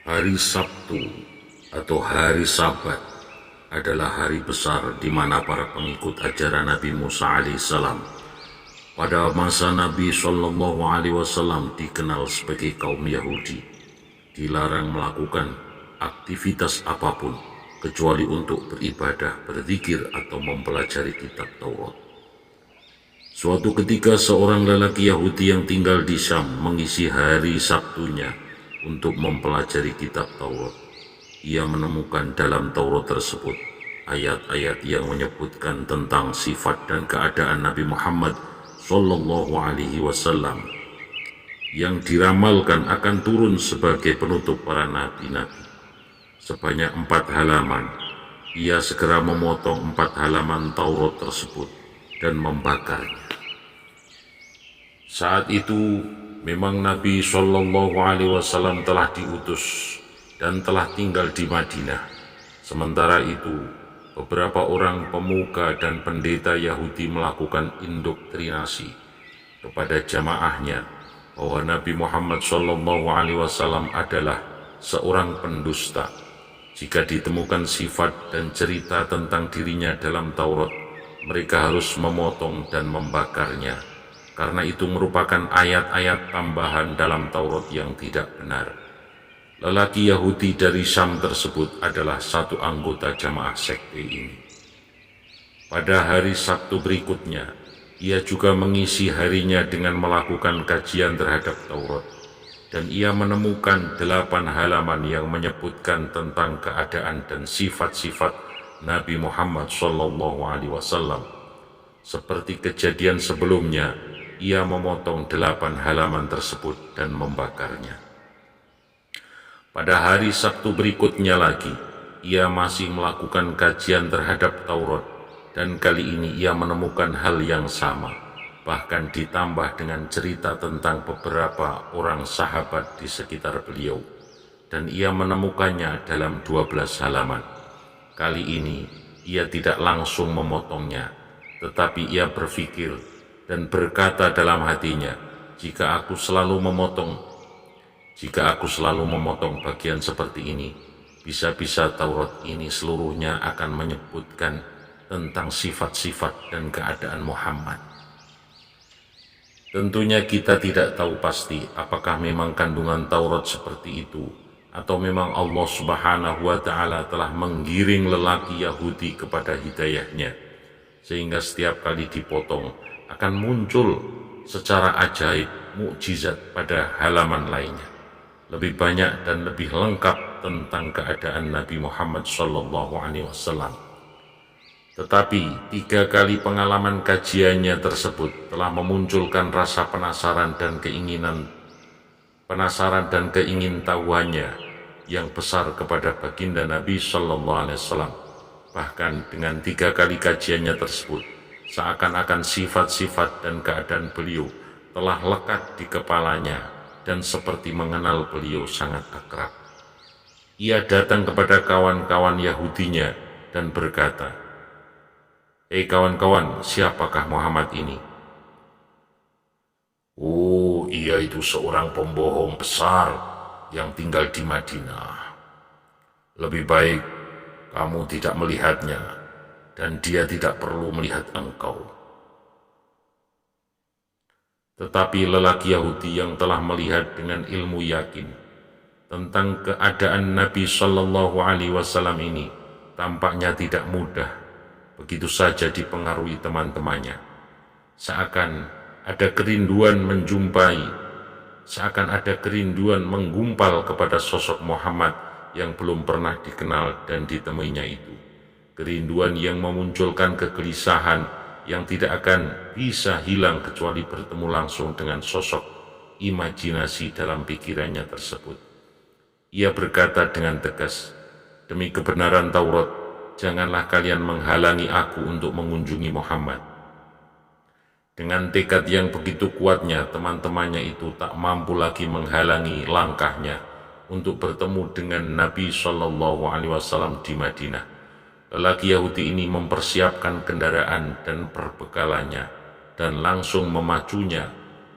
Hari Sabtu atau hari Sabat adalah hari besar di mana para pengikut ajaran Nabi Musa alaihissalam pada masa Nabi Shallallahu Alaihi Wasallam dikenal sebagai kaum Yahudi, dilarang melakukan aktivitas apapun kecuali untuk beribadah, berzikir atau mempelajari kitab Taurat. Suatu ketika seorang lelaki Yahudi yang tinggal di Syam mengisi hari Sabtunya untuk mempelajari kitab Taurat. Ia menemukan dalam Taurat tersebut ayat-ayat yang menyebutkan tentang sifat dan keadaan Nabi Muhammad Sallallahu Alaihi Wasallam yang diramalkan akan turun sebagai penutup para nabi-nabi. Sebanyak 4 halaman, ia segera memotong 4 halaman Taurat tersebut dan membakarnya. Saat itu memang Nabi Shallallahu Alaihi Wasallam telah diutus dan telah tinggal di Madinah. Sementara itu, beberapa orang pemuka dan pendeta Yahudi melakukan indoktrinasi kepada jamaahnya bahwa Nabi Muhammad Shallallahu Alaihi Wasallam adalah seorang pendusta. Jika ditemukan sifat dan cerita tentang dirinya dalam Taurat, mereka harus memotong dan membakarnya, karena itu merupakan ayat-ayat tambahan dalam Taurat yang tidak benar. Lelaki Yahudi dari Syam tersebut adalah satu anggota jamaah sekte ini. Pada hari Sabtu berikutnya, ia juga mengisi harinya dengan melakukan kajian terhadap Taurat, dan ia menemukan 8 halaman yang menyebutkan tentang keadaan dan sifat-sifat Nabi Muhammad SAW. Seperti kejadian sebelumnya, ia memotong 8 halaman tersebut dan membakarnya. Pada hari Sabtu berikutnya lagi, ia masih melakukan kajian terhadap Taurat, dan kali ini ia menemukan hal yang sama, bahkan ditambah dengan cerita tentang beberapa orang sahabat di sekitar beliau, dan ia menemukannya dalam 12 halaman. Kali ini, ia tidak langsung memotongnya, tetapi ia berpikir dan berkata dalam hatinya, jika aku selalu memotong bagian seperti ini, bisa-bisa Taurat ini seluruhnya akan menyebutkan tentang sifat-sifat dan keadaan Muhammad. Tentunya kita tidak tahu pasti apakah memang kandungan Taurat seperti itu, atau memang Allah Subhanahu wa Ta'ala telah menggiring lelaki Yahudi kepada hidayahnya, sehingga setiap kali dipotong akan muncul secara ajaib mukjizat pada halaman lainnya, lebih banyak dan lebih lengkap tentang keadaan Nabi Muhammad SAW. Tetapi 3 kali pengalaman kajiannya tersebut telah memunculkan rasa penasaran dan keingintahuannya yang besar kepada baginda Nabi SAW. Bahkan dengan 3 kali kajiannya tersebut, seakan-akan sifat-sifat dan keadaan beliau telah lekat di kepalanya dan seperti mengenal beliau sangat akrab. Ia datang kepada kawan-kawan Yahudinya dan berkata, "Hei kawan-kawan, siapakah Muhammad ini?" "Oh, ia itu seorang pembohong besar yang tinggal di Madinah. Lebih baik kamu tidak melihatnya, dan dia tidak perlu melihat engkau." Tetapi lelaki Yahudi yang telah melihat dengan ilmu yakin tentang keadaan Nabi Shallallahu Alaihi Wasallam ini tampaknya tidak mudah begitu saja dipengaruhi teman-temannya. Seakan ada kerinduan menggumpal kepada sosok Muhammad yang belum pernah dikenal dan ditemuinya itu. Kerinduan yang memunculkan kegelisahan yang tidak akan bisa hilang kecuali bertemu langsung dengan sosok imajinasi dalam pikirannya tersebut. Ia berkata dengan tegas, "Demi kebenaran Taurat, janganlah kalian menghalangi aku untuk mengunjungi Muhammad." Dengan tekad yang begitu kuatnya, teman-temannya itu tak mampu lagi menghalangi langkahnya untuk bertemu dengan Nabi Shallallahu Alaihi Wasallam di Madinah. Lelaki Yahudi ini mempersiapkan kendaraan dan perbekalannya dan langsung memacunya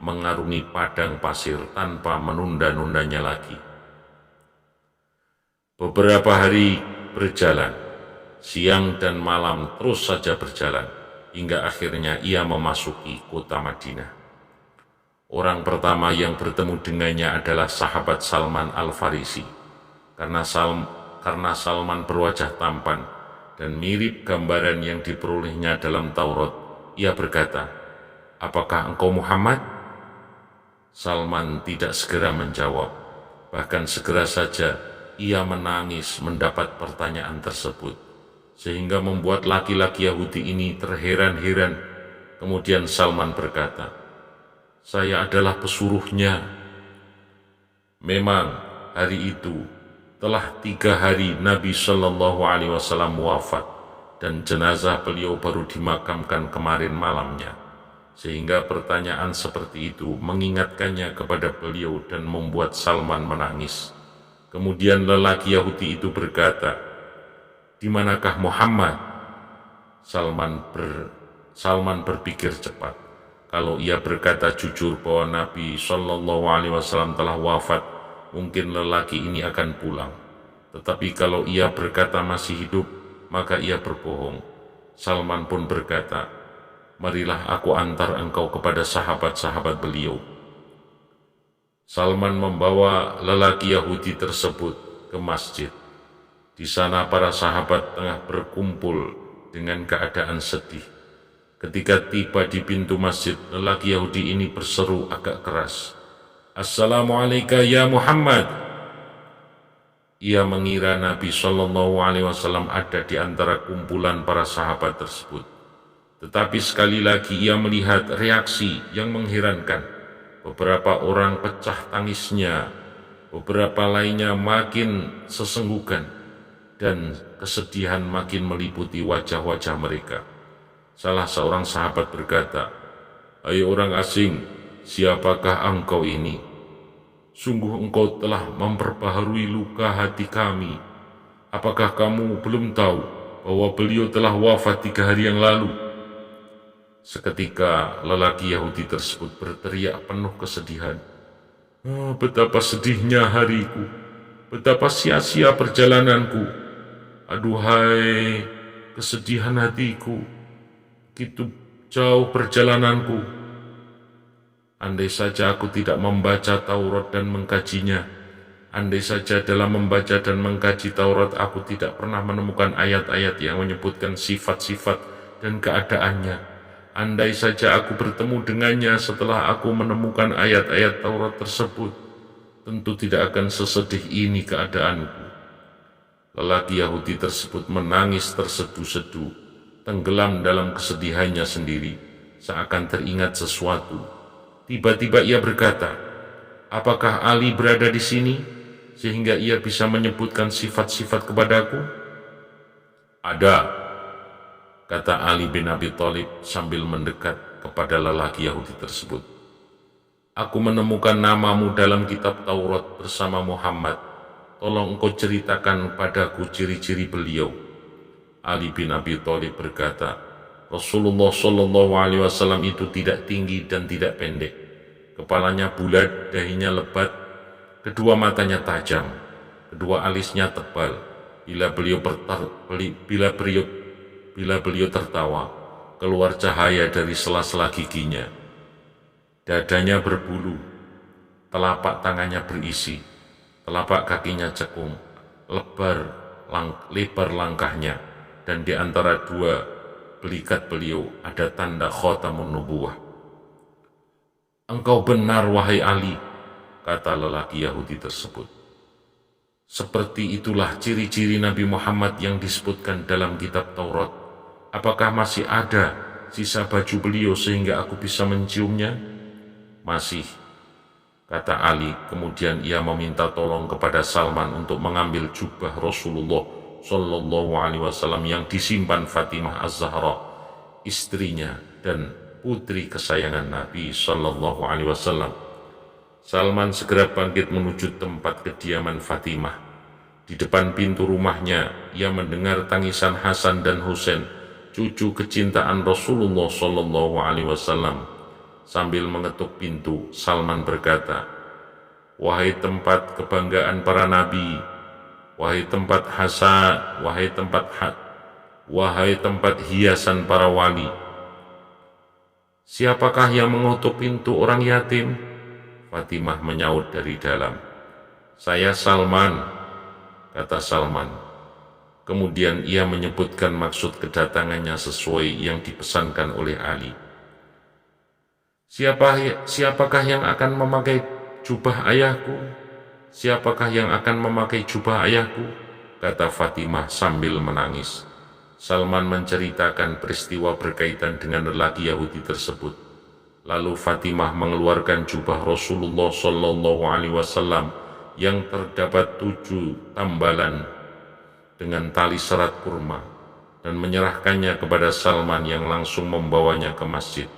mengarungi padang pasir tanpa menunda-nundanya lagi. Beberapa hari berjalan, siang dan malam terus saja berjalan, hingga akhirnya ia memasuki kota Madinah. Orang pertama yang bertemu dengannya adalah sahabat Salman Al-Farisi. Karena Salman berwajah tampan dan mirip gambaran yang diperolehnya dalam Taurat, ia berkata, "Apakah engkau Muhammad?" Salman tidak segera menjawab. Bahkan segera saja ia menangis mendapat pertanyaan tersebut, sehingga membuat laki-laki Yahudi ini terheran-heran. Kemudian Salman berkata, "Saya adalah pesuruhnya." Memang hari itu telah 3 hari Nabi Shallallahu Alaihi Wasallam wafat dan jenazah beliau baru dimakamkan kemarin malamnya, sehingga pertanyaan seperti itu mengingatkannya kepada beliau dan membuat Salman menangis. Kemudian lelaki Yahudi itu berkata, "Di manakah Muhammad?" Salman berpikir cepat. Kalau ia berkata jujur bahwa Nabi Shallallahu Alaihi Wasallam telah wafat, mungkin lelaki ini akan pulang. Tetapi kalau ia berkata masih hidup, maka ia berbohong. Salman pun berkata, "Marilah aku antar engkau kepada sahabat-sahabat beliau." Salman membawa lelaki Yahudi tersebut ke masjid. Di sana para sahabat tengah berkumpul dengan keadaan sedih. Ketika tiba di pintu masjid, lelaki Yahudi ini berseru agak keras, "Assalamualaikum ya Muhammad." Ia mengira Nabi Shallallahu Alaihi Wasallam ada di antara kumpulan para sahabat tersebut. Tetapi sekali lagi ia melihat reaksi yang mengherankan. Beberapa orang pecah tangisnya, beberapa lainnya makin sesenggukan, dan kesedihan makin meliputi wajah-wajah mereka. Salah seorang sahabat berkata, "Hai orang asing, siapakah engkau ini? Sungguh engkau telah memperbaharui luka hati kami. Apakah kamu belum tahu bahwa beliau telah wafat 3 hari yang lalu?" Seketika lelaki Yahudi tersebut berteriak penuh kesedihan, "Betapa sedihnya hariku, betapa sia-sia perjalananku. Aduhai kesedihan hatiku, begitu jauh perjalananku. Andai saja aku tidak membaca Taurat dan mengkajinya. Andai saja dalam membaca dan mengkaji Taurat aku tidak pernah menemukan ayat-ayat yang menyebutkan sifat-sifat dan keadaannya. Andai saja aku bertemu dengannya setelah aku menemukan ayat-ayat Taurat tersebut, tentu tidak akan sesedih ini keadaanku." Lelaki Yahudi tersebut menangis terseduh-seduh, tenggelam dalam kesedihannya sendiri, seakan teringat sesuatu. Tiba-tiba ia berkata, "Apakah Ali berada di sini, sehingga ia bisa menyebutkan sifat-sifat kepadaku?" "Ada," kata Ali bin Abi Thalib sambil mendekat kepada lelaki Yahudi tersebut. "Aku menemukan namamu dalam kitab Taurat bersama Muhammad. Tolong engkau ceritakan padaku ciri-ciri beliau." Ali bin Abi Thalib berkata, "Rasulullah Shallallahu Alaihi Wasallam itu tidak tinggi dan tidak pendek. Kepalanya bulat, dahinya lebat, kedua matanya tajam, kedua alisnya tebal. Bila beliau tertawa, keluar cahaya dari sela-sela giginya. Dadanya berbulu, telapak tangannya berisi, telapak kakinya cekung, lebar langkahnya, dan di antara 2 belikat beliau ada tanda khatamun nubuwah." "Engkau benar, wahai Ali," kata lelaki Yahudi tersebut. "Seperti itulah ciri-ciri Nabi Muhammad yang disebutkan dalam kitab Taurat. Apakah masih ada sisa baju beliau sehingga aku bisa menciumnya?" "Masih," kata Ali. Kemudian ia meminta tolong kepada Salman untuk mengambil jubah Rasulullah Shallallahu Alaihi Wasallam yang disimpan Fatimah Az-Zahra, istrinya dan putri kesayangan Nabi Shallallahu Alaihi Wasallam. Salman segera bangkit menuju tempat kediaman Fatimah. Di depan pintu rumahnya, ia mendengar tangisan Hasan dan Husain, cucu kecintaan Rasulullah Shallallahu Alaihi Wasallam. Sambil mengetuk pintu, Salman berkata, "Wahai tempat kebanggaan para nabi, wahai tempat hasad, wahai tempat hiasan para wali. Siapakah yang mengutuk pintu orang yatim? Fatimah menyaut dari dalam. Saya Salman, kata Salman. Kemudian ia menyebutkan maksud kedatangannya sesuai yang dipesankan oleh Ali. Siapakah yang akan memakai jubah ayahku? Siapakah yang akan memakai jubah ayahku? Kata Fatimah sambil menangis. Salman menceritakan peristiwa berkaitan dengan lelaki Yahudi tersebut. Lalu Fatimah mengeluarkan jubah Rasulullah SAW yang terdapat 7 tambalan dengan tali serat kurma dan menyerahkannya kepada Salman yang langsung membawanya ke masjid.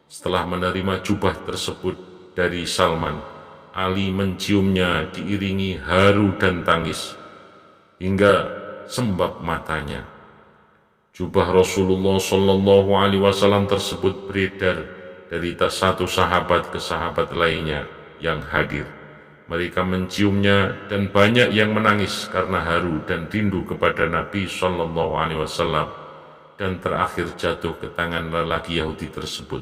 Setelah menerima jubah tersebut dari Salman, Ali menciumnya diiringi haru dan tangis hingga sembab matanya. Jubah Rasulullah SAW tersebut beredar dari satu sahabat ke sahabat lainnya yang hadir. Mereka menciumnya dan banyak yang menangis karena haru dan rindu kepada Nabi SAW, dan terakhir jatuh ke tangan lelaki Yahudi tersebut.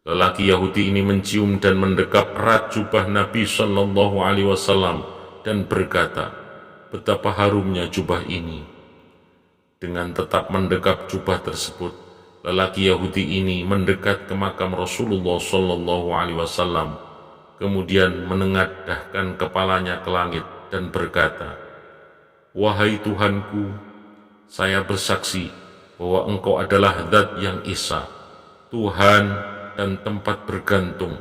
Lelaki Yahudi ini mencium dan mendekap erat jubah Nabi SAW dan berkata, betapa harumnya jubah ini. Dengan tetap mendekap jubah tersebut, lelaki Yahudi ini mendekat ke makam Rasulullah SAW. Kemudian menengadahkan kepalanya ke langit dan berkata, wahai Tuhanku, saya bersaksi bahwa Engkau adalah Zat yang Esa, Tuhan dan tempat bergantung,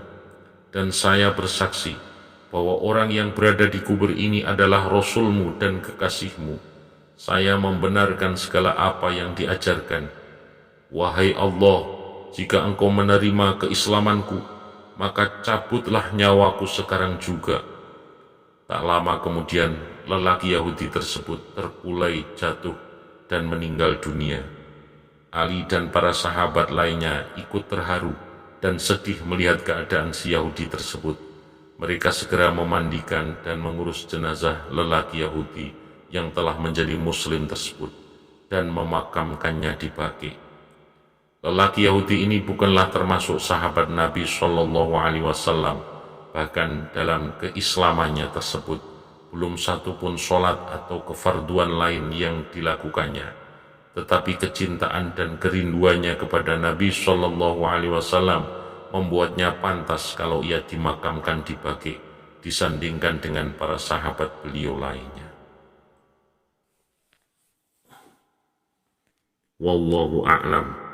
dan saya bersaksi bahwa orang yang berada di kubur ini adalah Rasul-Mu dan kekasih-Mu. Saya membenarkan segala apa yang diajarkan. Wahai Allah, jika Engkau menerima keislamanku, maka cabutlah nyawaku sekarang juga. Tak lama kemudian, lelaki Yahudi tersebut terkulai jatuh dan meninggal dunia. Ali dan para sahabat lainnya ikut terharu dan sedih melihat keadaan si Yahudi tersebut. Mereka segera memandikan dan mengurus jenazah lelaki Yahudi yang telah menjadi Muslim tersebut dan memakamkannya di Baqi. Lelaki Yahudi ini bukanlah termasuk sahabat Nabi SAW. Bahkan dalam keislamannya tersebut, belum satu pun sholat atau kefarduan lain yang dilakukannya. Tetapi kecintaan dan kerinduannya kepada Nabi SAW membuatnya pantas kalau ia dimakamkan di Baqi, disandingkan dengan para sahabat beliau lainnya. Wallahu a'lam.